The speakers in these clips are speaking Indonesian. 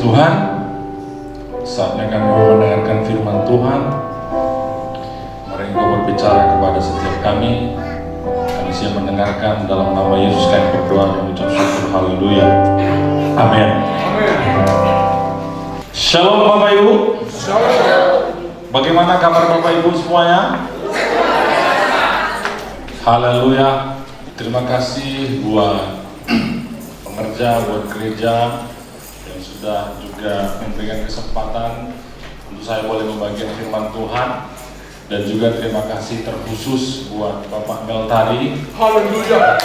Tuhan, saatnya kami mendengarkan firman Tuhan. Mari Engkau berbicara kepada setiap kami. Kami siap mendengarkan. Dalam nama Yesus kami berdoa dan mengucap syukur. Haleluya. Amin. Shalom Bapak Ibu. Bagaimana kabar Bapak Ibu semuanya? Haleluya. Terima kasih buat pengerja, buat gereja yang sudah juga memberikan kesempatan untuk saya boleh membagikan firman Tuhan. Dan juga terima kasih terkhusus buat Bapak Meltari. Haleluya.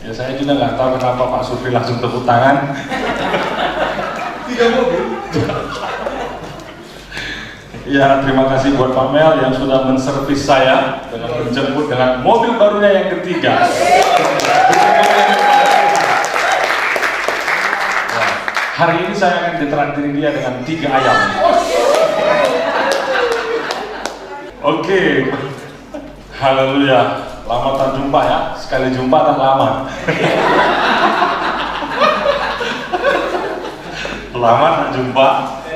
Ya saya juga nggak tahu kenapa Pak Supri langsung tepuk tangan. Tidak mobil. Ya, terima kasih buat Pak Mel yang sudah menservis saya dengan menjemput dengan mobil barunya yang ketiga. Nah, hari ini saya akan ditraktir dia dengan 3 ayam. Oke. Haleluya. Lama tak jumpa ya. Sekali jumpa tak lama. Lama tak jumpa,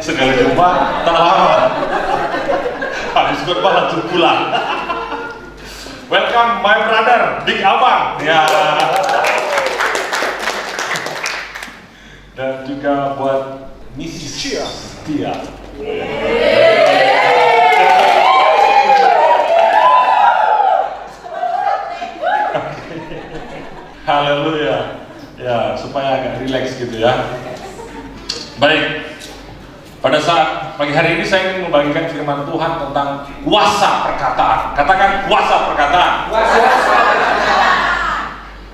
sekali jumpa tak lama. Habis khotbah langsung pulang. Welcome my brother, Big Abang. Ya. Dan juga buat Mrs. Tia. Haleluya. Ya, supaya agak rileks gitu ya. Baik, pada saat pagi hari ini saya ingin membagikan firman Tuhan tentang kuasa perkataan. Katakan kuasa perkataan.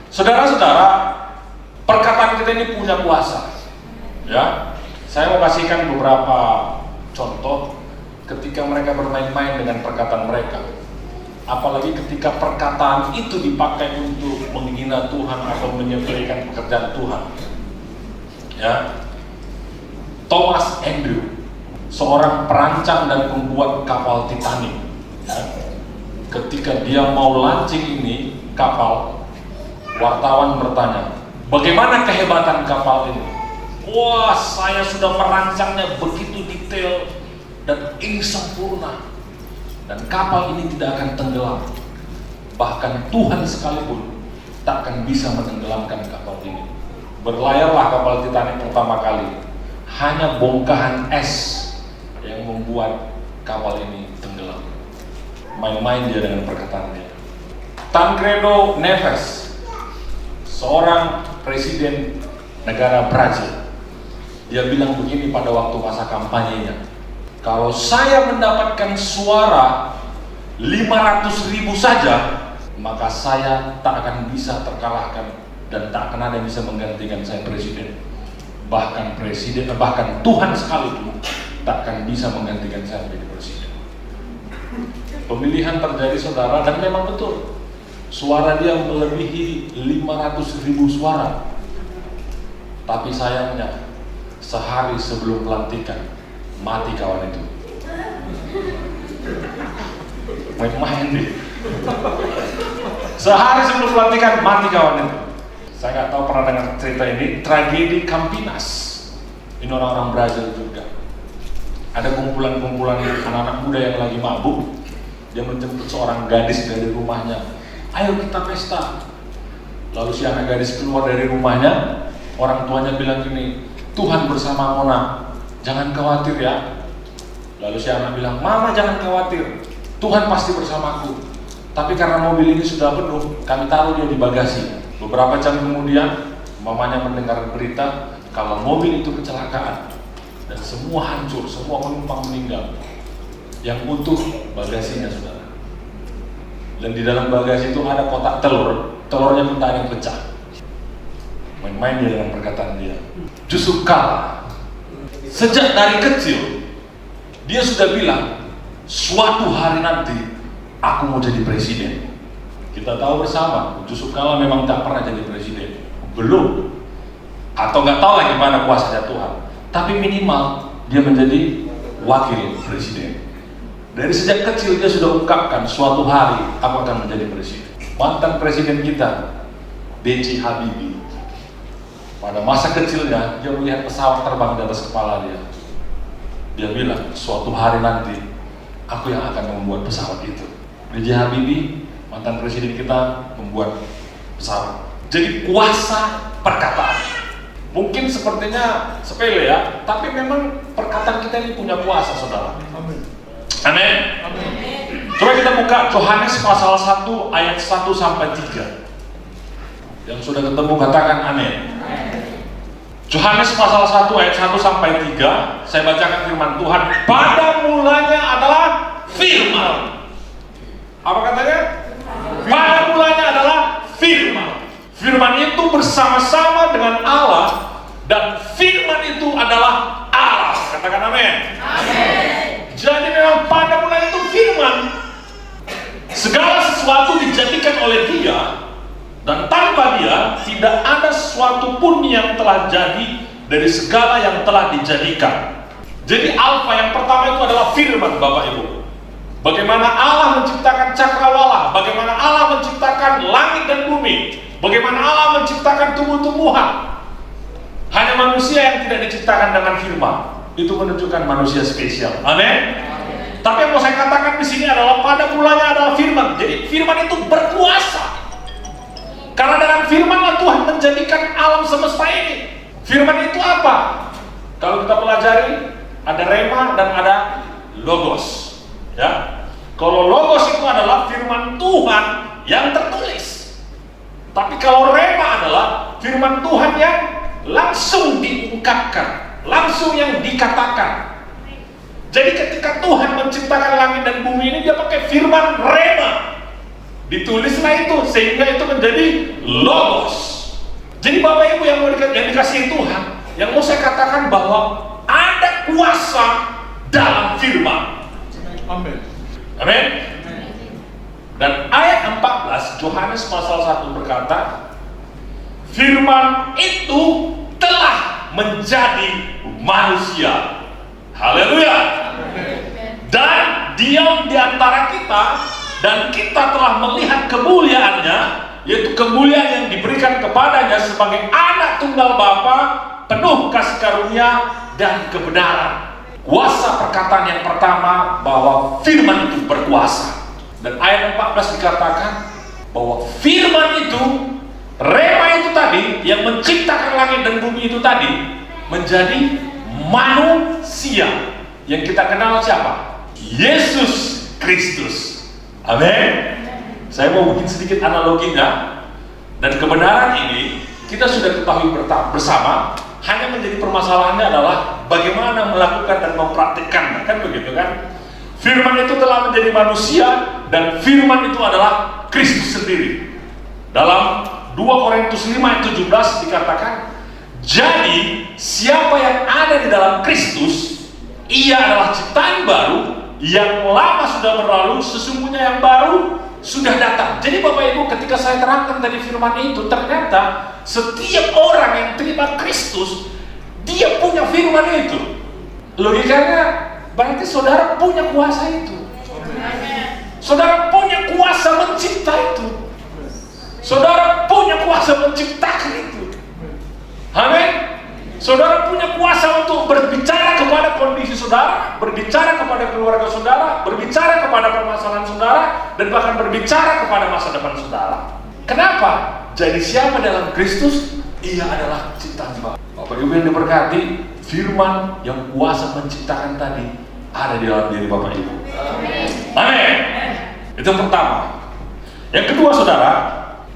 Saudara-saudara, perkataan kita ini punya kuasa. Ya, saya mau kasihkan beberapa contoh ketika mereka bermain-main dengan perkataan mereka. Apalagi ketika perkataan itu dipakai untuk menghina Tuhan atau menyepelekan pekerjaan Tuhan. Ya. Thomas Andrew, seorang perancang dan pembuat kapal Titanic. Ya. Ketika dia mau launching ini kapal, wartawan bertanya, bagaimana kehebatan kapal ini? Wah, saya sudah merancangnya begitu detail dan ini sempurna. Dan kapal ini tidak akan tenggelam. Bahkan Tuhan sekalipun tak akan bisa menenggelamkan kapal ini. Berlayarlah kapal Titanic pertama kali. Hanya bongkahan es yang membuat kapal ini tenggelam. Main-main dia dengan perkataannya. Tancredo Neves, seorang presiden negara Brazil, dia bilang begini pada waktu masa kampanyenya, kalau saya mendapatkan suara 500.000 saja, maka saya tak akan bisa terkalahkan dan tak akan ada yang bisa menggantikan saya presiden. Bahkan Tuhan sekalipun tak akan bisa menggantikan saya menjadi presiden. Pemilihan terjadi saudara, dan memang betul suara dia melebihi 500.000 suara. Tapi sayangnya sehari sebelum pelantikan mati kawan itu. Main-main nih. Sehari sebelum pelantikan mati kawan itu. Saya nggak tahu pernah dengar cerita ini, tragedi Campinas. Ini orang-orang Brazil juga. Ada kumpulan-kumpulan anak-anak muda yang lagi mabuk. Dia menjemput seorang gadis dari rumahnya. Ayo kita pesta. Lalu si anak gadis keluar dari rumahnya. Orang tuanya bilang gini, Tuhan bersama Mona, jangan khawatir ya. Lalu si anak bilang, Mama jangan khawatir, Tuhan pasti bersamaku. Tapi karena mobil ini sudah penuh, kami taruh dia di bagasi. Beberapa jam kemudian, mamanya mendengar berita kalau mobil itu kecelakaan dan semua hancur, semua penumpang meninggal. Yang utuh bagasinya saudara. Dan di dalam bagasi itu ada kotak telur, telurnya pun tak ada yang pecah. Main-main dia dengan perkataan dia. Justru kalah. Sejak dari kecil, dia sudah bilang, suatu hari nanti aku mau jadi presiden. Kita tahu bersama, Yusuf Kala memang tak pernah jadi presiden, belum, atau nggak tahu lagi mana kuasanya Tuhan. Tapi minimal dia menjadi wakil presiden. Dari sejak kecil dia sudah ungkapkan suatu hari aku akan menjadi presiden. Mantan presiden kita, B.J. Habibie, Pada masa kecilnya, dia melihat pesawat terbang di atas kepala dia. Dia bilang, suatu hari nanti, aku yang akan membuat pesawat itu. B.J. Habibie, mantan presiden kita, membuat pesawat. Jadi kuasa perkataan. Mungkin sepertinya sepele ya, tapi memang perkataan kita ini punya kuasa, saudara. Amin. Amin. Coba kita buka Yohanes pasal 1 ayat 1 sampai 3. Yang sudah ketemu katakan amin. Yohanes pasal 1 ayat 1 sampai 3. Saya bacakan firman Tuhan. Pada mulanya adalah firman. Apa katanya? Pada mulanya adalah firman. Firman itu bersama-sama dengan Allah, dan firman itu adalah Allah. Katakan amin. Amin. Jadi memang pada mulanya itu firman. Segala sesuatu dijadikan oleh Dia, dan tanpa Dia tidak ada sesuatu pun yang telah jadi dari segala yang telah dijadikan. Jadi alfa yang pertama itu adalah firman, Bapak Ibu. Bagaimana Allah menciptakan cakrawala, bagaimana Allah menciptakan langit dan bumi, bagaimana Allah menciptakan tumbuh-tumbuhan. Hanya manusia yang tidak diciptakan dengan firman. Itu menunjukkan manusia spesial. Amin. Tapi yang mau saya katakan di sini adalah pada mulanya adalah firman. Jadi firman itu berkuasa. Karena dengan firman-Lah Tuhan menjadikan alam semesta ini. Firman itu apa? Kalau kita pelajari, ada rema dan ada logos. Ya. Kalau logos itu adalah firman Tuhan yang tertulis. Tapi kalau rema adalah firman Tuhan yang langsung diungkapkan, langsung yang dikatakan. Jadi ketika Tuhan menciptakan langit dan bumi ini, Dia pakai firman rema. Ditulislah itu sehingga itu menjadi logos. Jadi Bapak Ibu yang dikasihi Tuhan, yang mau saya katakan bahwa ada kuasa dalam firman. Amin. Amin. Dan ayat 14 Yohanes pasal 1 berkata, firman itu telah menjadi manusia. Haleluya. Dan diam di antara kita, dan kita telah melihat kemuliaannya, yaitu kemuliaan yang diberikan kepadanya sebagai anak tunggal Bapa, penuh kasih karunia dan kebenaran. Kuasa perkataan yang pertama bahwa firman itu berkuasa. Dan ayat 14 dikatakan bahwa firman itu, rema itu tadi, yang menciptakan langit dan bumi itu tadi, menjadi manusia. Yang kita kenal siapa? Yesus Kristus. Amin. Saya mau bikin sedikit analoginya. Dan kebenaran ini kita sudah ketahui bersama. Hanya menjadi permasalahannya adalah bagaimana melakukan dan mempraktikkan. Kan begitu kan? Firman itu telah menjadi manusia, dan firman itu adalah Kristus sendiri. Dalam 2 Korintus 5 ayat 17 dikatakan, jadi siapa yang ada di dalam Kristus, ia adalah ciptaan baru. Yang lama sudah berlalu, sesungguhnya yang baru sudah datang. Jadi Bapak Ibu, ketika saya terangkan tadi firman itu, ternyata setiap orang yang terima Kristus, dia punya firman itu. Logikanya berarti saudara punya kuasa itu. Saudara punya kuasa mencipta itu. Saudara punya kuasa menciptakan itu. Amin. Saudara punya kuasa untuk berbicara kepada kondisi saudara, berbicara kepada keluarga saudara, berbicara kepada permasalahan saudara, dan bahkan berbicara kepada masa depan saudara. Kenapa? Jadi siapa dalam Kristus, ia adalah ciptaan baru. Bapak Ibu yang diberkati, firman yang kuasa menciptakan tadi ada di dalam diri Bapak Ibu. Amin. Itu yang pertama. Yang kedua saudara,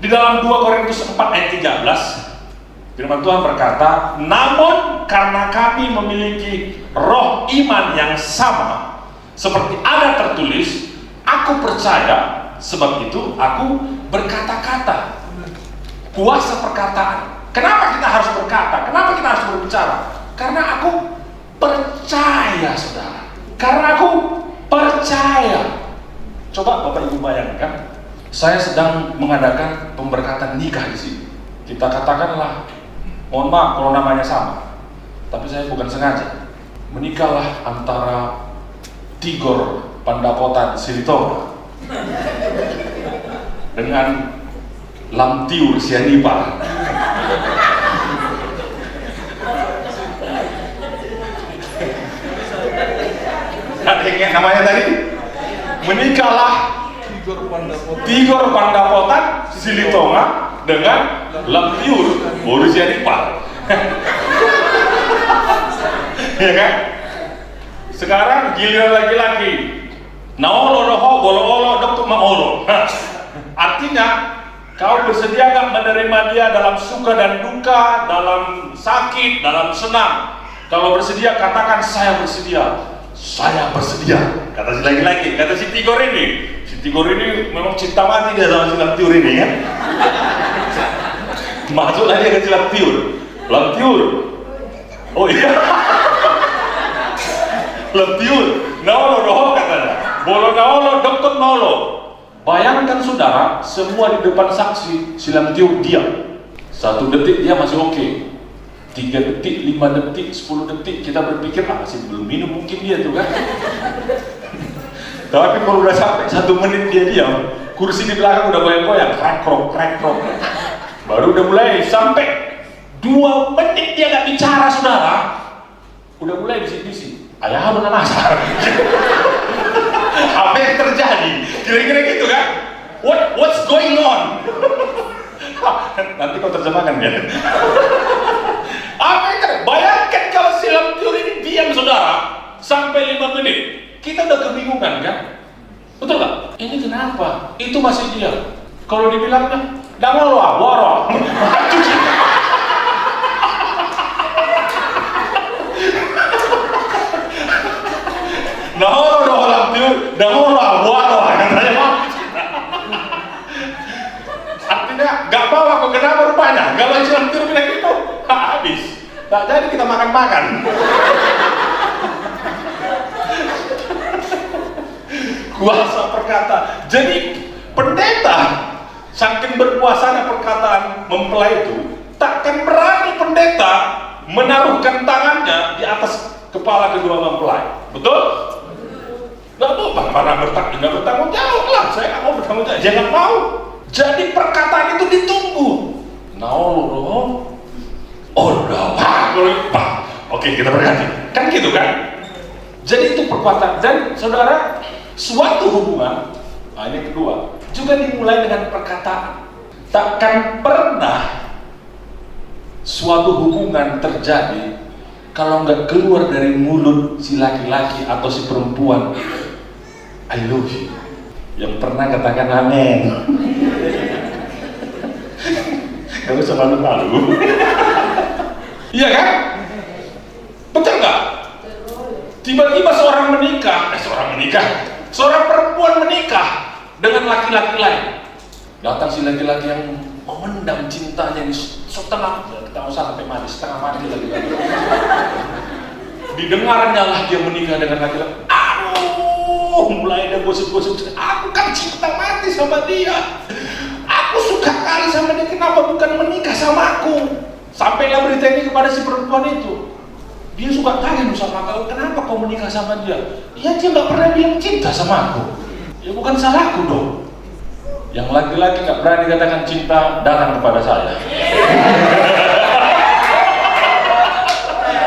di dalam 2 Korintus 4 ayat 13, firman Tuhan berkata, namun karena kami memiliki roh iman yang sama, seperti ada tertulis, aku percaya, sebab itu aku berkata-kata. Kuasa perkataan. Kenapa kita harus berkata? Kenapa kita harus berbicara? Karena aku percaya, saudara. Karena aku percaya. Coba Bapak Ibu bayangkan, saya sedang mengadakan pemberkatan nikah di sini. Kita katakanlah, mohon maaf kalau namanya sama, tapi saya bukan sengaja. Menikahlah antara Tigor Pandapotan Silitonga dengan Lamtiur Sianipar. Ada yang ingat namanya tadi? Menikahlah Tigor Pandapotan Silitonga dengan Lampiur Borussia Dipal. Ya kan? Sekarang giliran laki-laki. Naolo doho bolo-olo dokter maolo. Artinya kau bersedia gak menerima dia dalam suka dan duka, dalam sakit, dalam senang? Kalau bersedia katakan saya bersedia. Saya bersedia. Kata si laki-laki, kata si Tigor ini. Si Tigor ini memang cinta mati dia sama si Lampiur ini ya. Masuklah dia ke si Lampiur. Lampiur. Oh iya. Lampiur. Naolo doho katanya. Bolo naolo dokter naolo. Bayangkan saudara, semua di depan saksi, si Lampiur diam. 1 detik dia masih oke. 3 detik, 5 detik, 10 detik, kita berpikir, masih belum minum mungkin dia tuh kan. Tapi kalau udah sampai 1 menit dia diam, kursi di belakang udah goyang-goyang, krek-krok. Baru udah mulai, sampai 2 menit dia gak bicara saudara, udah mulai bisik-bisik, ayah lu nasar. Apa yang terjadi? Kira-kira gitu kan? What's going on? Nanti kau terjemahkan ya. Apa yang terjadi? Bayangkan kalau si Lampiur ini diam saudara sampai 5 menit. Kita udah kebingungan kan? Betul gak? Ini kenapa? Itu masih diam. Kalau dibilangnya, dango lo waro. Nah, Lampiur, dango lo waro katanya. Artinya gak bawa kok, kenapa rupanya? Kalau si Lampiur bilang gitu, habis. Tak jadi kita makan-makan. Kuasa perkata. Jadi pendeta saking berkuasanya perkataan mempelai itu, takkan berani pendeta menaruhkan tangannya di atas kepala kedua mempelai. Betul? Nggak mau, mana bertanggung jawab lah. Saya nggak mau bertanggung jawab. Jangan mau. Jadi perkataan itu ditunggu. Oke, kita berganti. Kan gitu kan? Jadi itu perkataan. Dan saudara, suatu hubungan, ini kedua, juga dimulai dengan perkataan. Takkan pernah suatu hubungan terjadi kalau nggak keluar dari mulut si laki-laki atau si perempuan, I love you. Yang pernah katakan amin. Kamu sama malu. Iya kan? Betul nggak? Tiba-tiba seorang perempuan menikah dengan laki-laki lain. Datang si laki-laki yang memendam cintanya di setengah, kita usah sampai mati, setengah mati lagi-lagi. Didengarnya lah dia menikah dengan laki-laki. Mulai ada gosip-gosip. Aku kan cinta mati sama dia. Aku suka kali sama dia. Kenapa bukan menikah sama aku? Sampailah berita ini kepada si perempuan itu. Dia suka kali sama kau. Kenapa kau menikah sama dia? Ya dia nggak pernah bilang cinta sama aku. Ya bukan salahku dong. Yang laki-laki nggak berani katakan cinta, datang kepada saya.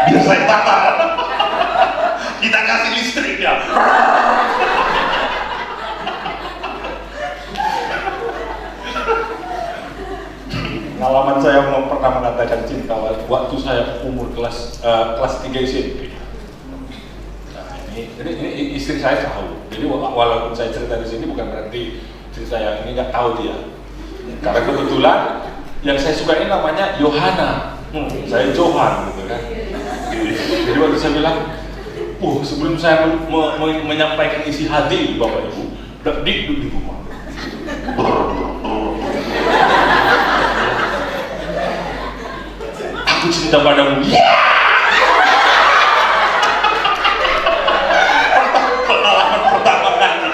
Biar saya tata. Kita kasih listrik ya. Pengalaman saya pernah mengatakan cinta waktu saya umur kelas 3 SMP. Nah, ini istri saya tahu. Jadi walaupun saya cerita di sini bukan berarti istri saya ini nggak tahu dia. Karena kebetulan yang saya suka ini namanya Yohana. Saya Johan gitu kan. Jadi waktu saya bilang, sebelum saya menyampaikan isi hati Bapak Ibu, di rumah. Aku cinta padamu. Pengalaman pertama kali.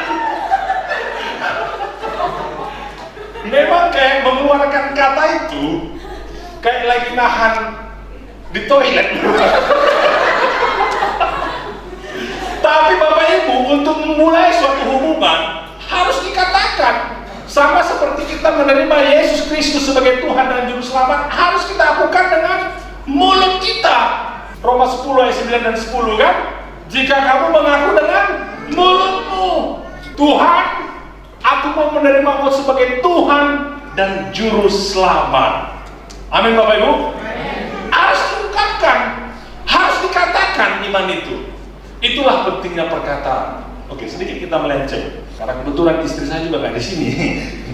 Memang kayak mengeluarkan kata itu kayak lagi nahan di toilet. Tapi Bapak Ibu, untuk memulai suatu hubungan harus dikatakan. Sama seperti kita menerima Yesus Kristus sebagai Tuhan dan Juru Selamat, harus kita lakukan dengan mulut kita. Roma 10 ayat 9 dan 10 kan? Jika kamu mengaku dengan mulutmu, Tuhan, aku mau menerima Engkau sebagai Tuhan dan Juru Selamat. Amin Bapak Ibu. Harus diungkapkan, harus dikatakan iman itu. Itulah pentingnya perkataan. Oke, sedikit kita melenceng. Karena kebetulan istri saya juga nggak di sini,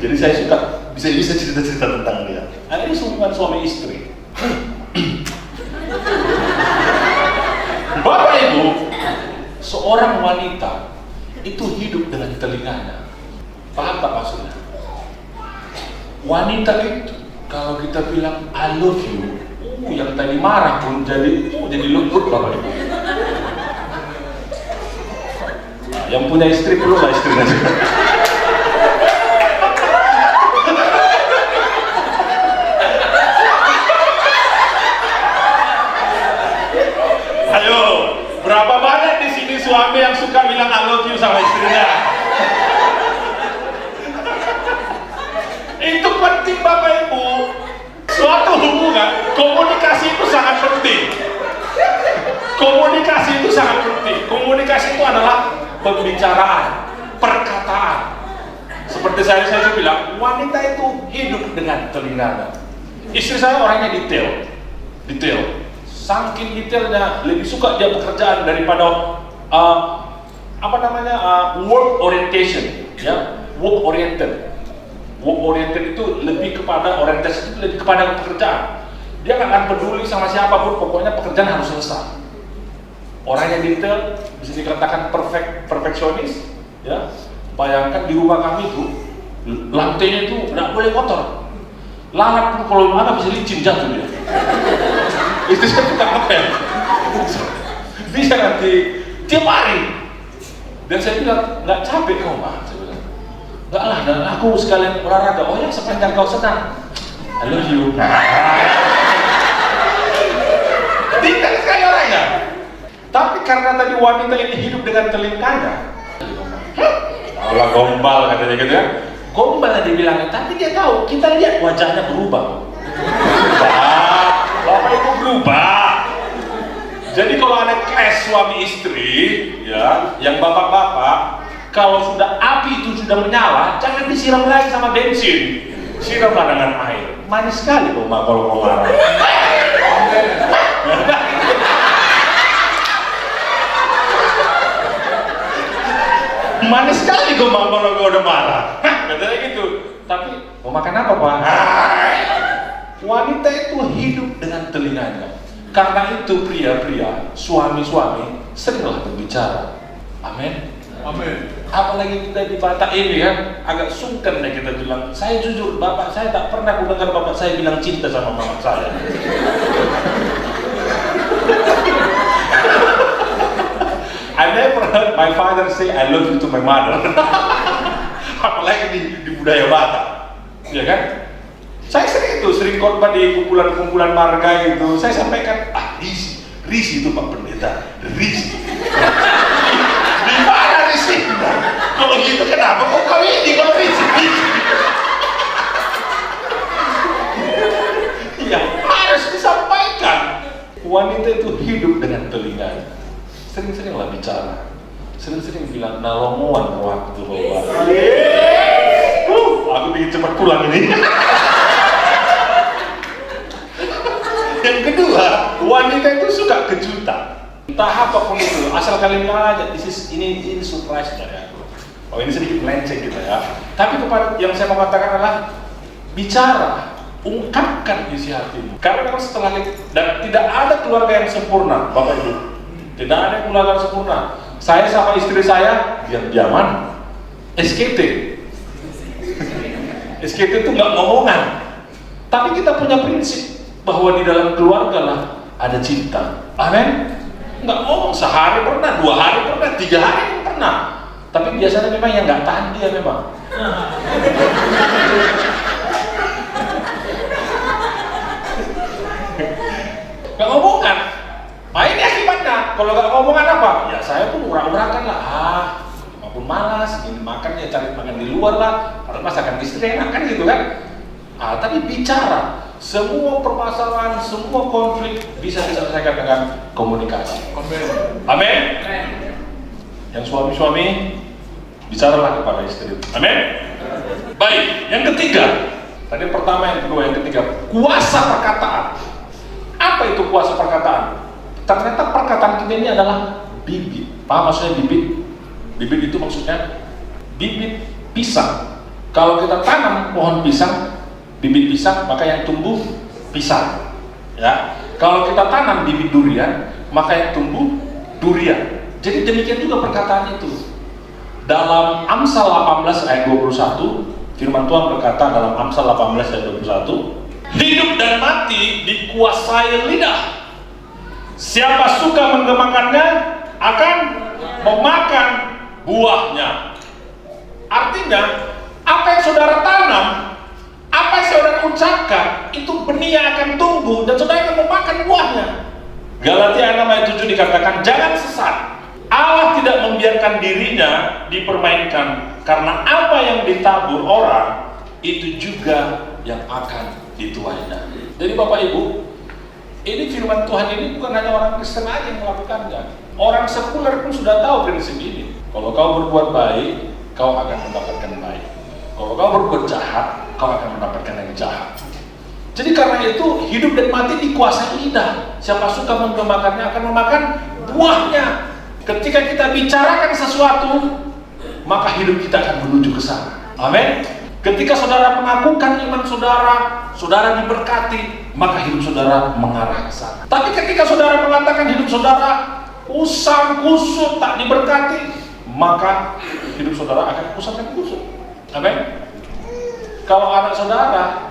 jadi saya suka bisa cerita-cerita tentang dia. Nah, ini hubungan suami istri. Bapak Ibu, seorang wanita itu hidup dengan telinganya. Paham tak maksudnya? Wanita itu kalau kita bilang I love you, yang tadi marah pun jadi lembut Bapak Ibu. Nah, yang punya istri perlu lah istrinya juga. Ayo, berapa banyak di sini suami yang suka bilang I love you sama istrinya? Itu penting Bapak Ibu. Suatu hubungan, komunikasi itu sangat penting. Komunikasi itu sangat penting. Komunikasi itu adalah pembicaraan, perkataan. Seperti saya bilang, wanita itu hidup dengan telinganya. Istri saya orangnya detail. Saking detailnya, lebih suka dia pekerjaan daripada work orientation, ya, work oriented. Work oriented itu lebih kepada orientasi, itu lebih kepada pekerjaan. Dia nggak akan peduli sama siapapun, pokoknya pekerjaan harus selesai. Orangnya detail, bisa dikatakan perfeksionis, ya. Bayangkan di rumah kami itu lantainya itu nggak boleh kotor. Lalat pun kalau mana bisa licin jatuh dia. Itu saya suka ngepel. Bisa nanti tiap hari. Dan saya bilang nggak capek kau mah. Enggak lah, dan aku sekalian olahraga. Oh ya, sepanjang kau senang. I love you. Detail sekali orangnya. Tapi karena tadi wanita ini hidup dengan telinganya, Allah gombal katanya gitu ya. Gombal dibilangnya, tapi dia tahu, kita lihat wajahnya berubah. Bapak Ibu berubah. Jadi kalau ada clash suami istri, ya, yang bapak-bapak, kalau sudah api itu sudah menyala, jangan disiram lagi sama bensin, siramlah dengan air. Manis sekali kok Mak kalau mau marah. Manis sekali kok Mak kalau udah marah. Katanya gitu. Tapi mau makan apa Pak? Wanita itu hidup dengan telinganya. Karena itu pria-pria, suami-suami seringlah berbicara. Amin. Amin. Apalagi kita di Batak ini kan agak sungkan ya kita bilang. Saya jujur, bapak saya tak pernah mendengar bapak saya bilang cinta sama mama saya. I never heard my father say I love you to my mother. Apalagi di budaya Batak, ya kan? Saya sering khotbah di kumpulan-kumpulan marga itu. Saya sampaikan, risi itu Pak Pendeta, risi. Di mana risi? Kalau gitu kenapa kok kau ini kalau risi? Ya harus disampaikan. Wanita itu hidup dengan telinganya. Sering-seringlah bicara. Sering-sering bilang nalomuan waktu bahwa. Aku ingin cepat pulang ini. Yang kedua, wanita itu suka kejutan. Entah apapun itu, asal kalian bilang aja, ini surprise dari aku. Oh ini sedikit melenceng kita ya. Tapi kepada yang saya mau katakan adalah bicara, ungkapkan isi hatimu. Karena memang setelah itu, dan tidak ada keluarga yang sempurna, Bapak Ibu. Tidak ada keluarga yang sempurna. Saya sama istri saya diam-diaman, SKT. SKT itu nggak ngomongan. Tapi kita punya prinsip bahwa di dalam keluarga lah ada cinta. Amin. Nggak ngomong sehari pernah, 2 hari pernah, 3 hari pun pernah. Tapi biasanya memang yang nggak tahan dia memang. Nggak ngomongan. Nah ini akibatnya. Kalau nggak ngomongan apa? Ya saya pun urak-urakan lah. Maupun malas, ingin makan ya cari makan di luar lah. Padahal masakan istri enak kan gitu kan. Tapi bicara. Semua permasalahan, semua konflik bisa diselesaikan dengan komunikasi. Amin. Yang suami-suami, bicaralah kepada istri. Amin. Baik, yang ketiga. Tadi pertama, yang kedua, yang ketiga. Kuasa perkataan. Apa itu kuasa perkataan? Ternyata perkataan kita ini adalah bibit. Paham maksudnya bibit? Bibit itu maksudnya bibit pisang. Kalau kita tanam pohon pisang, bibit pisang, maka yang tumbuh pisang. Ya. Kalau kita tanam bibit durian, maka yang tumbuh durian. Jadi demikian juga perkataan itu. Dalam Amsal 18 ayat 21, firman Tuhan berkata dalam Amsal 18 ayat 21, hidup dan mati dikuasai lidah. Siapa suka menggemakannya akan memakan buahnya. Artinya, apa yang saudara tanam, apa yang saudara ucapkan, itu benih yang akan tumbuh dan saudara akan memakan buahnya. Galatia 6 ayat 7 dikatakan, jangan sesat. Allah tidak membiarkan dirinya dipermainkan, karena apa yang ditabur orang, itu juga yang akan dituainya. Jadi Bapak Ibu, ini firman Tuhan ini bukan hanya orang Kristen aja yang melakukannya. Orang sekuler pun sudah tahu prinsip ini. Kalau kau berbuat baik, kau akan mendapatkan baik. Kalau kau berbuat jahat, kau akan mendapatkan yang jahat. Jadi karena itu hidup dan mati dikuasai lidah. Siapa suka menggemakannya akan memakan buahnya. Ketika kita bicarakan sesuatu, maka hidup kita akan menuju ke sana. Amin. Ketika saudara mengakukan iman saudara, saudara diberkati, maka hidup saudara mengarah ke sana. Tapi ketika saudara mengatakan hidup saudara usang kusut tak diberkati, maka hidup saudara akan usang dan kusut. Amin. Kalau anak saudara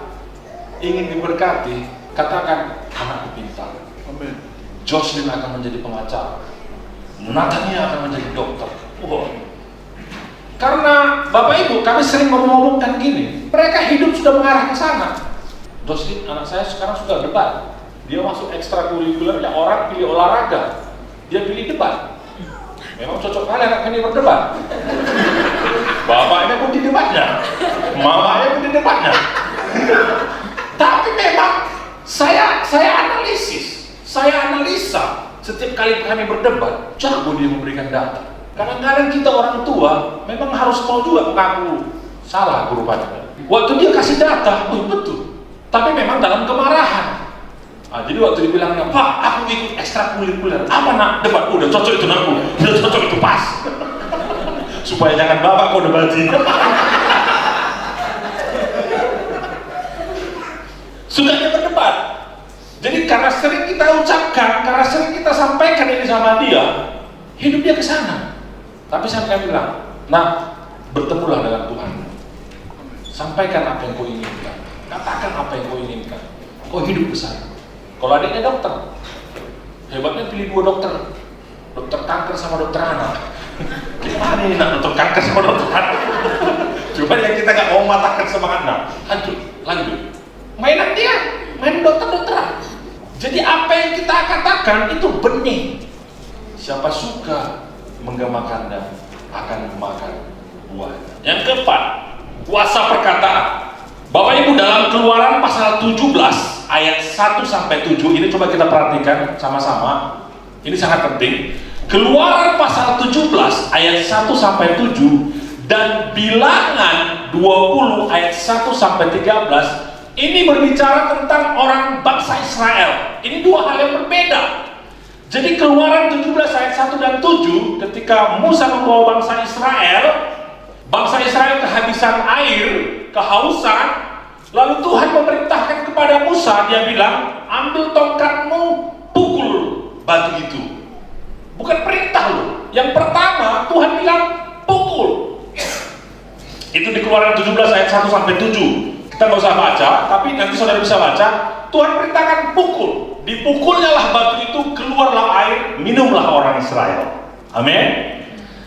ingin diberkati, katakan anakku pintar. Amin. Jocelyn akan menjadi pengacara, Natania akan menjadi dokter. Wow. Karena Bapak Ibu, kami sering ngomong-ngomongkan gini, mereka hidup sudah mengarah ke sana. Jocelyn, anak saya sekarang sudah debat. Dia masuk ekstrakurikuler, ya orang pilih olahraga, dia pilih debat. Memang cocok kali anak ini berdebat. Bapaknya pun di debatnya, mamanya pun di debatnya. Tapi memang saya analisis, saya analisa. Setiap kali kami berdebat, jago dia memberikan data. Kadang-kadang kita orang tua memang harus mau juga mengaku salah rupanya. Waktu dia kasih data, oh betul. Tapi memang dalam kemarahan. Nah, jadi waktu dibilangnya, Pak, aku ikut ekstrakurikuler. Apa nak debat? Udah cocok itu nak, udah cocok itu pas. Supaya jangan bapak kau debati. Sudahnya berdebat. Jadi karena sering kita ucapkan, karena sering kita sampaikan ini sama dia, hidup dia ke sana. Tapi saya bilang, nah, bertemulah dengan Tuhan. Sampaikan apa yang kau inginkan. Katakan apa yang kau inginkan. Kau hidup ke sana. Kalau adiknya dokter, hebatnya pilih 2 dokter. Dokter kanker sama dokter anak. Gimana ini nak dokter kanker sama dokter anak? Cuma yang kita gak mau matakan semangat anak. Lanjut. Mainan dia, main dokter-dokteran. Jadi apa yang kita katakan itu benih. Siapa suka menggemakannya akan memakan buah. Yang keempat, kuasa perkataan. Bapak Ibu, dalam Keluaran pasal 17 ayat 1 sampai 7 ini coba kita perhatikan sama-sama. Ini sangat penting. Keluaran pasal 17 ayat 1 sampai 7 dan Bilangan 20 ayat 1 sampai 13 ini berbicara tentang orang bangsa Israel. Ini 2 hal yang berbeda. Jadi Keluaran 17 ayat 1 dan 7 ketika Musa membawa bangsa Israel kehabisan air, kehausan, lalu Tuhan memerintahkan kepada Musa, dia bilang, ambil tongkatmu, pukul batu itu. Bukan perintah loh. Yang pertama Tuhan bilang pukul. Itu di Keluaran 17 ayat 1 sampai 7. Kita nggak usah baca, tapi nanti saudara bisa baca. Tuhan perintahkan pukul. Dipukulnya lah batu itu, keluarlah air, minumlah orang Israel. Amin.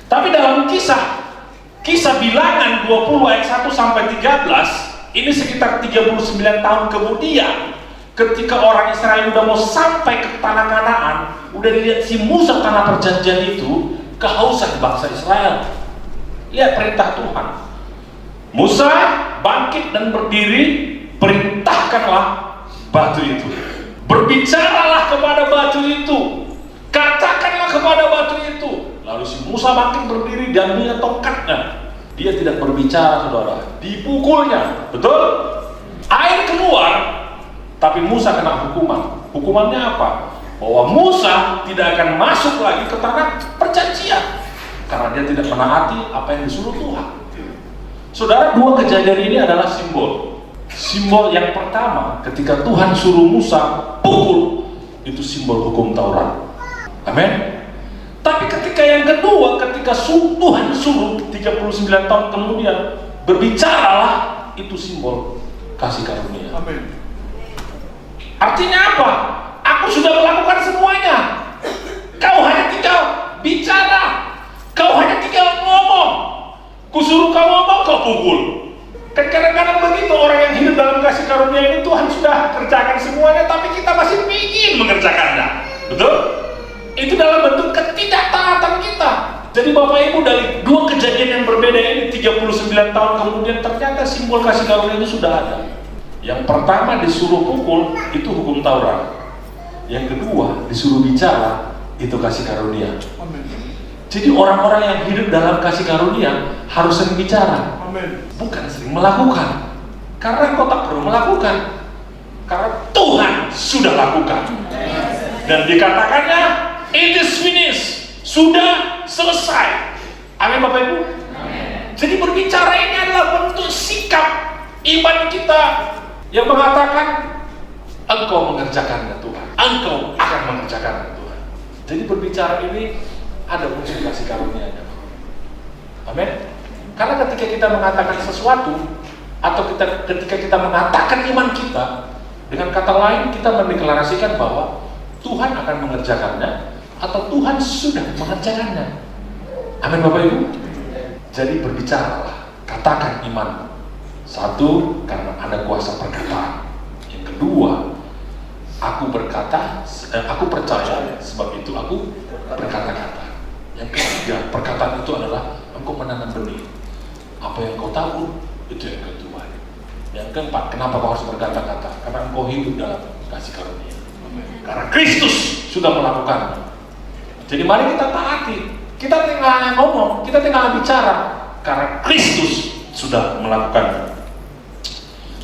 Tapi dalam kisah Bilangan 20 ayat 1 sampai 13, ini sekitar 39 tahun kemudian, ketika orang Israel udah mau sampai ke tanah Kanaan, udah dilihat si Musa tanah perjanjian itu, kehausan bangsa Israel. Lihat perintah Tuhan. Musa bangkit dan berdiri, perintahkanlah batu itu. Berbicaralah kepada batu itu. Katakanlah kepada batu itu. Lalu si Musa makin berdiri dan dia tongkatnya. Dia tidak berbicara, saudara. Dipukulnya, betul? Air keluar, tapi Musa kena hukuman. Hukumannya apa? Bahwa Musa tidak akan masuk lagi ke tanah perjanjian karena dia tidak menaati apa yang disuruh Tuhan. Saudara, dua kejadian ini adalah simbol. Simbol yang pertama, ketika Tuhan suruh Musa pukul, itu simbol hukum Taurat. Amin. Tapi ketika yang kedua, ketika Tuhan suruh 39 tahun kemudian berbicaralah, itu simbol kasih karunia. Amin. Artinya apa? Aku sudah melakukan semuanya. Kau hanya tinggal bicara. Kau hanya tinggal ngomong. Kusuruh kau ngomong, kau pukul. Kan kadang-kadang begitu orang yang hidup dalam kasih karunia ini, Tuhan sudah kerjakan semuanya, tapi kita masih ingin mengerjakannya. Betul? Itu dalam bentuk ketidaktaatan kita. Jadi Bapak Ibu, dari dua kejadian yang berbeda ini 39 tahun kemudian ternyata simbol kasih karunia itu sudah ada. Yang pertama disuruh pukul, itu hukum Taurat. Yang kedua disuruh bicara, itu kasih karunia. Amin. Jadi orang-orang yang hidup dalam kasih karunia harus sering bicara. Amin. Bukan sering melakukan. Karena kau tak perlu melakukan, karena Tuhan sudah lakukan. Dan dikatakannya it is finished, sudah selesai. Amin Bapak Ibu. Jadi berbicara ini adalah bentuk sikap iman kita yang mengatakan engkau mengerjakannya Tuhan, engkau akan mengerjakannya Tuhan. Jadi berbicara ini ada unsur kasih karunia-Nya. Amin. Karena ketika kita mengatakan sesuatu, atau ketika kita mengatakan iman kita, dengan kata lain kita mendeklarasikan bahwa Tuhan akan mengerjakannya, atau Tuhan sudah mengerjakannya. Amin Bapak Ibu. Jadi berbicaralah, katakan iman. Satu, karena ada kuasa perkataan. Yang kedua, aku percaya, sebab itu aku berkata-kata. Yang ketiga, perkataan itu adalah engkau menanam benih. Apa yang kau tabur, itu yang kau tuai. Yang keempat, kenapa kau harus berkata-kata? Karena engkau hidup dalam kasih karunia. Karena Kristus sudah melakukannya. Jadi mari kita taati. Kita tinggal ngomong, kita tinggal bicara. Karena Kristus sudah melakukannya.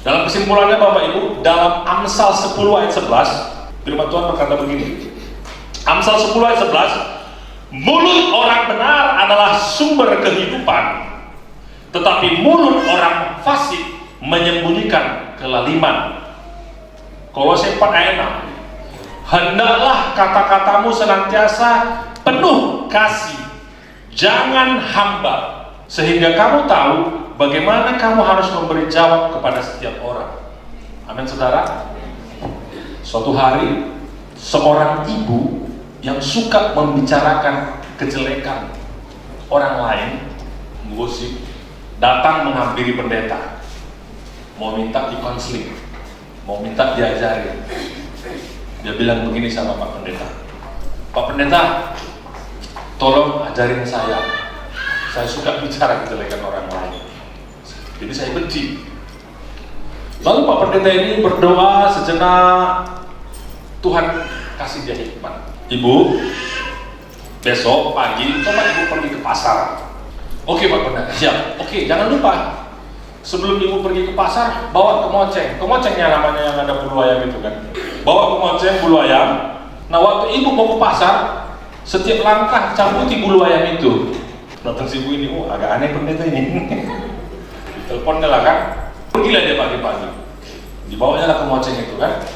Dalam kesimpulannya Bapak Ibu, dalam Amsal 10 ayat 11, firman Tuhan berkata begini. Amsal 10 ayat 11, mulut orang benar adalah sumber kehidupan, tetapi mulut orang fasik menyembunyikan kelaliman. Kolose 4 ayat 6, hendaklah kata-katamu senantiasa penuh kasih, jangan hamba, sehingga kamu tahu bagaimana kamu harus memberi jawab kepada setiap orang. Amin saudara. Suatu hari seorang ibu yang suka membicarakan kejelekan orang lain, gosip, datang menghampiri pendeta, mau minta di-counseling, mau minta diajarin. Dia bilang begini sama Pak Pendeta, Pak Pendeta, tolong ajarin saya suka bicara kejelekan orang lain, jadi saya benci. Lalu Pak Pendeta ini berdoa sejenak, Tuhan kasih dia hikmat. Ibu, besok pagi coba ibu pergi ke pasar. Oke Pak Pendeta, siap. Oke, jangan lupa sebelum ibu pergi ke pasar bawa kemocengnya namanya yang ada bulu ayam itu kan. Bawa kemoceng bulu ayam. Nah waktu ibu mau ke pasar, setiap langkah cambuti bulu ayam itu. Datang si ibu ini, agak aneh pendeta ini. Telepon lah kan, pergilah dia pagi-pagi. Dibawanya lah kemoceng itu kan.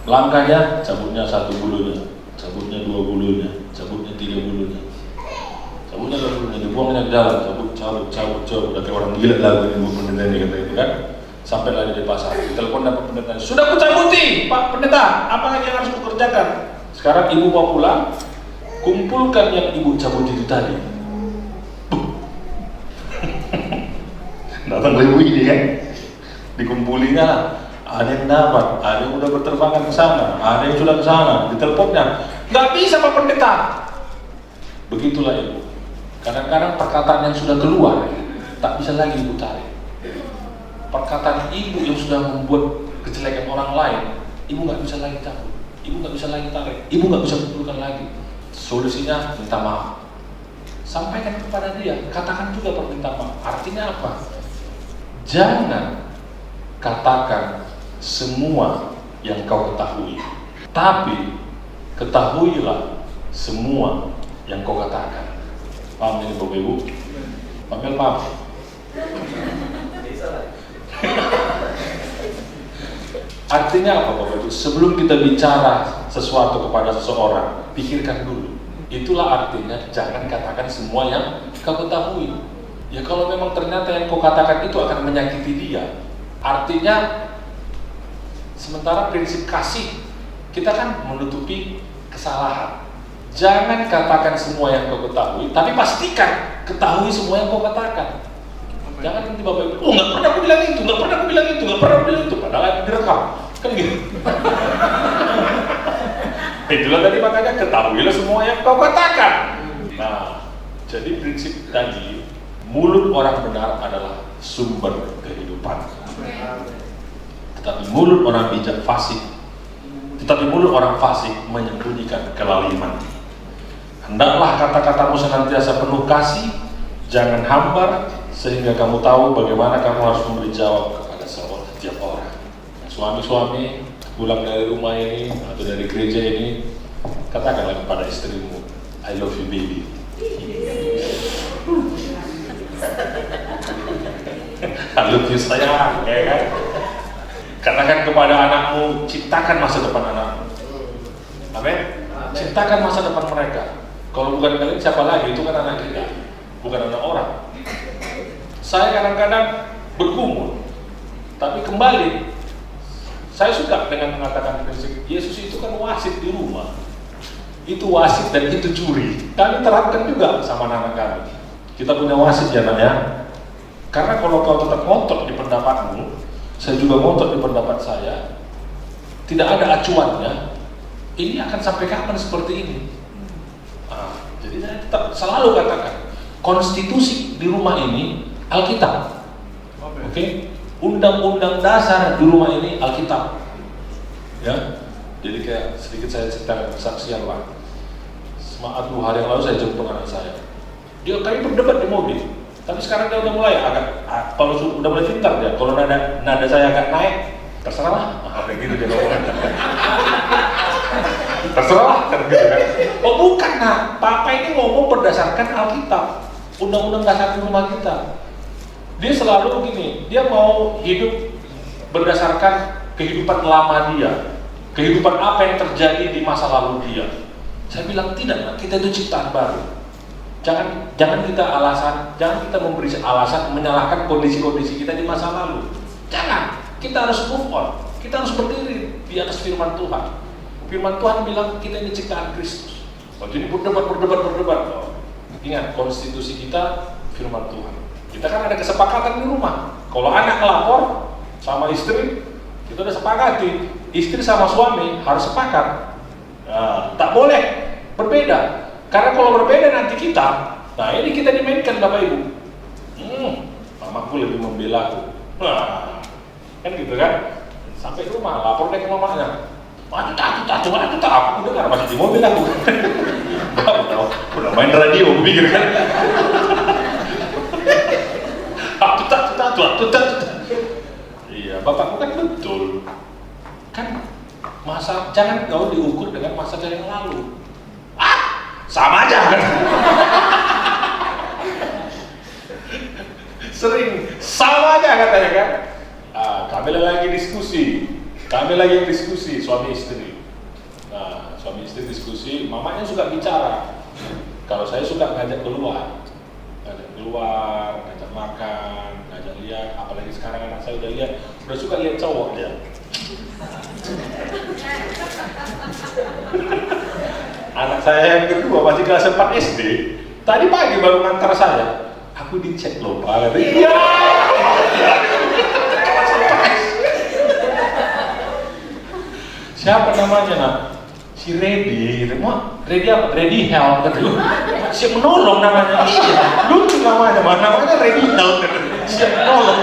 Langkahnya, cabutnya 1 bulunya, cabutnya 2 bulunya, cabutnya 3 bulunya, cabutnya 2 bulunya, dibuangnya ke dalam, cabut. Udah kayak orang gila lagu ini bu pendeta ini kata itu kan. Sampai lagi di pasar, telepon dapat pendeta, sudah kucabuti Pak Pendeta, apa lagi yang harus kukerjakan? Sekarang ibu mau pulang, kumpulkan yang ibu cabut itu tadi. Datang ibu ini kan, dikumpulinya lah. Ada yang dapat, ada yang udah berterbangan ke sana, ada yang sudah ke sana, diteleponnya, nggak bisa Pak Pendeta. Begitulah ibu. Kadang-kadang perkataan yang sudah keluar tak bisa lagi ibu tarik. Perkataan ibu yang sudah membuat kejelekan orang lain, ibu nggak bisa lagi cabut, ibu nggak bisa lagi tarik, ibu nggak bisa betulkan lagi. Solusinya minta maaf. Sampaikan kepada dia, katakan juga permintaan maaf. Artinya apa? Jangan katakan semua yang kau ketahui, tapi ketahuilah semua yang kau katakan. Paham ini Bapak Ibu? Pamel paham? Artinya apa Bapak Ibu? Sebelum kita bicara sesuatu kepada seseorang, pikirkan dulu. Itulah artinya jangan katakan semua yang kau ketahui. Ya kalau memang ternyata yang kau katakan itu akan menyakiti dia, artinya sementara prinsip kasih kita kan menutupi kesalahan. Jangan katakan semua yang kau ketahui, tapi pastikan ketahui semua yang kau katakan. Jangan nanti Bapak Ibu, oh nggak pernah aku bilang itu, nggak pernah aku bilang itu, nggak pernah aku bilang itu, padahal direkam, kan gitu. Itulah tadi makanya ketahuilah semua yang kau katakan. Nah, jadi prinsip tadi, mulut orang benar adalah sumber kehidupan. Tetapi mulut orang bijak fasik, tetapi mulut orang fasik menyembunyikan kelaliman. Hendaklah kata-katamu senantiasa penuh kasih, jangan hambar, sehingga kamu tahu bagaimana kamu harus memberi jawab kepada setiap orang. Suami-suami pulang dari rumah ini atau dari gereja ini, katakanlah kepada istrimu, I love you baby. I love you sayang, ya kan? Katakan kepada anakmu, ciptakan masa depan anakmu. Amin. Ciptakan masa depan mereka. Kalau bukan kalian siapa lagi? Itu kan anak kita, bukan anak orang. Saya kadang-kadang bergumul, tapi kembali saya suka dengan mengatakan prinsip Yesus itu kan wasit di rumah. Itu wasit dan itu juri. Kami terapkan juga sama anak kami. Kita punya wasit ya nak ya. Karena kalau kau tetap ngotot di pendapatmu, saya juga ngotot di pendapat saya, tidak ada acuannya, ini akan sampai kapan seperti ini? Jadi saya tetap selalu katakan, konstitusi di rumah ini Alkitab. Oke? Undang-undang dasar di rumah ini Alkitab. Ya. Jadi kayak sedikit saya ceritakan kesaksian lah. Aduh, hari yang lalu saya jemput anak saya. Dia kami berdebat di mobil. Tapi sekarang dia udah mulai agak, kalau udah mulai pintar dia. Kalau nada saya agak naik, terserah lah. Kayak gitu dia ngomong. Terserah lah, kan gitu kan. Oh bukan, nah, Papa ini ngomong berdasarkan Alkitab, undang-undang dasar di rumah kita. Dia selalu begini, dia mau hidup berdasarkan kehidupan lama dia, kehidupan apa yang terjadi di masa lalu dia. Saya bilang tidak, nah, kita itu ciptaan baru. Jangan kita jangan kita memberi alasan menyalahkan kondisi-kondisi kita di masa lalu. Jangan, kita harus move on. Kita harus berdiri di atas firman Tuhan. Firman Tuhan bilang kita ini ciptaan Kristus. Jadi berdebat. Oh, ingat, konstitusi kita firman Tuhan. Kita kan ada kesepakatan di rumah. Kalau anak lapor sama istri, kita udah sepakati. Istri sama suami harus sepakat. Nah, tak boleh berbeda. Karena kalau berbeda nanti kita, nah ini kita dimainkan Bapak Ibu. Mamaku lebih membela aku. Nah, kan gitu kan? Sampai rumah lapor deh ke mamanya. Aku tak, aku dengar masih di mobil aku. Udah main radio, pikir kan? Aku tak. Iya, bapakku kan betul. Kan masa jangan kau diukur dengan masa yang lalu. Sama aja kan? Sering sama aja katanya kan? Kami lagi diskusi suami istri. Nah, suami istri diskusi, mamanya suka bicara. Kalau saya suka ngajak keluar, ngajak makan, ngajak lihat. Apalagi sekarang anak saya udah suka lihat cowok dia. Anak saya yang kedua masih kelas 4 SD. Tadi pagi baru ngantar saya. Aku dicek loh, Pak. Iya. Siapa namanya, nak? Si Ready. Ready apa? Ready Help. Siap menolong namanya. Iya. Lucu namanya. Namanya Ready Help. Siap menolong.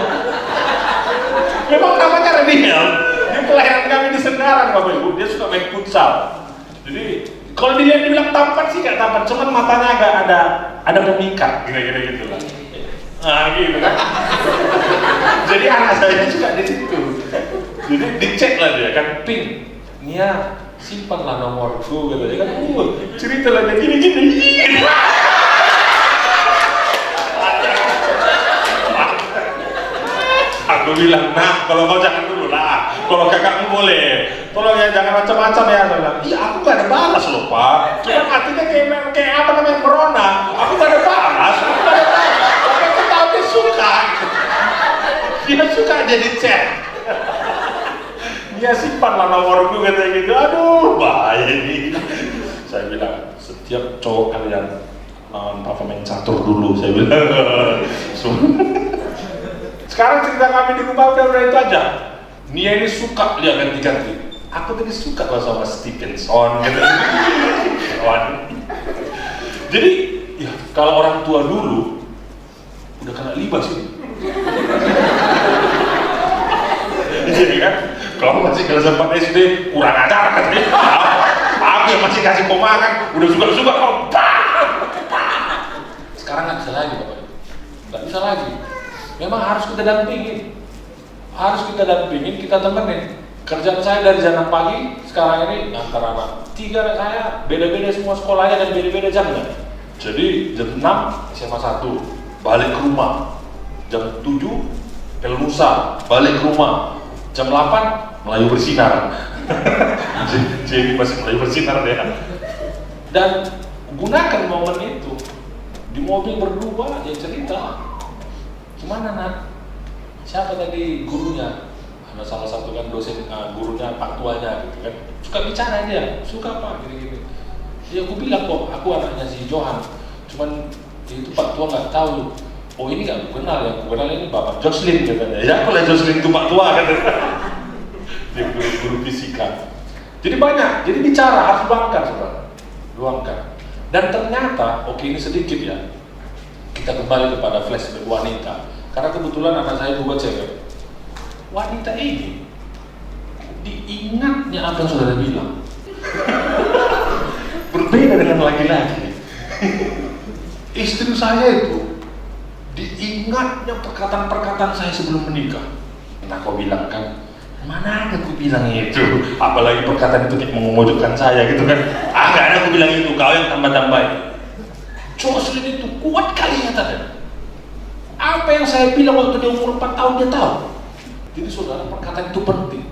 Memang namanya Ready Help. kelahiran kami di Sengaran Bapak Ibu, dia suka main futsal. Jadi kalau dilihat dibilang tampan sih gak tampan, cuman matanya agak ada pemikat, kira-kira gitu lah. Nah gitu kan. Jadi anak saya suka di situ. Jadi dicek lah dia kan, Pin, Nia simpanlah nomorku katanya kan, cerita lah dia gini-gini. Aku bilang, nah kalau kau jangan dulu lah, kalau kakakmu boleh, tolong ya jangan macam-macam ya. Saya bilang, iya aku gak ada balas loh Pak, cuma hatinya kayak apa namanya merona, aku gak ada balas, tapi aku tahu dia suka, dia suka jadi chat. Dia simpanlah nomorku katanya gitu, aduh bahaya ini. Saya bilang, setiap cowok kalian papa main catur dulu, saya bilang. Sekarang cerita kami di rumah udah itu aja. Nia ini suka dia ganti-ganti. Aku tadi suka loh sama Stevenson gitu. Jadi ya kalau orang tua dulu udah kena libas sih. Jadi kan kalau masih kelas 4 SD kurang ajar katanya. Aku yang masih kasih komandan udah suka-suka kau. Sekarang nggak bisa lagi Bapak. Nggak bisa lagi. Memang harus kita dampingin, kita temenin. Kerjaan saya dari jam 6 pagi, sekarang ini ngantar anak. 3 anak saya, beda-beda semua sekolahnya dan beda-beda jamnya. Jadi jam 6 SMA 1, balik ke rumah. Jam 7, Pelmusa, balik ke rumah. Jam 8, Melayu bersinar. Jadi masih Melayu bersinar deh. Dan gunakan momen itu. Di mobil berdua, ya cerita. Gimana nak? Siapa tadi gurunya? Ada salah satu kan dosen gurunya Pak tuanya gitu kan. Suka bicara dia, suka apa gini-gini. Ya aku bilang kok, aku anaknya si Johan. Cuman itu Pak tua nggak tahu. Oh ini nggak aku kenal, yang aku kenal ini Bapak Jocelyn katanya. Ya aku lah Jocelyn itu Pak tua katanya. Dia guru fisika. Jadi banyak, jadi bicara harus luangkan saudara, luangkan. Dan ternyata, oke ini sedikit ya. Kita kembali kepada flashback wanita, karena kebetulan anak saya juga cewek. Wanita ini diingatnya apa yang saudara bilang. Berbeda dengan laki-laki. Istri saya itu diingatnya perkataan-perkataan saya sebelum menikah. Nah kau bilang kan, mana ada aku bilang itu, apalagi perkataan itu memojokkan saya gitu kan. Gak ada aku bilang itu, kau yang tambah-tambahin. Jocelyn itu kuat kali ya tadi. Apa yang saya bilang waktu dia umur 4 tahun dia tahu. Jadi saudara, perkataan itu penting.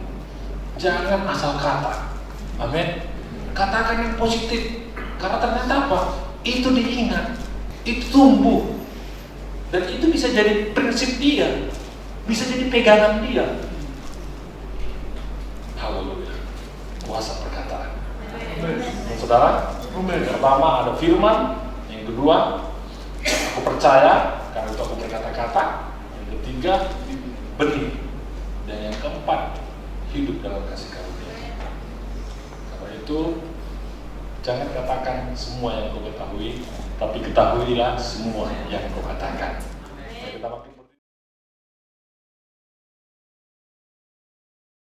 Jangan asal kata. Amin. Katakan yang positif. Karena ternyata apa? Itu diingat, itu tumbuh. Dan itu bisa jadi prinsip dia, bisa jadi pegangan dia. Haleluya. Kuasa perkataan. Saudara, pertama ada firman. Yang kedua, aku percaya karena itu aku berkata-kata. Yang ketiga, benih. Dan yang keempat, hidup dalam kasih karunia. Karena itu, jangan katakan semua yang kau ketahui, tapi ketahuilah semua yang kau katakan.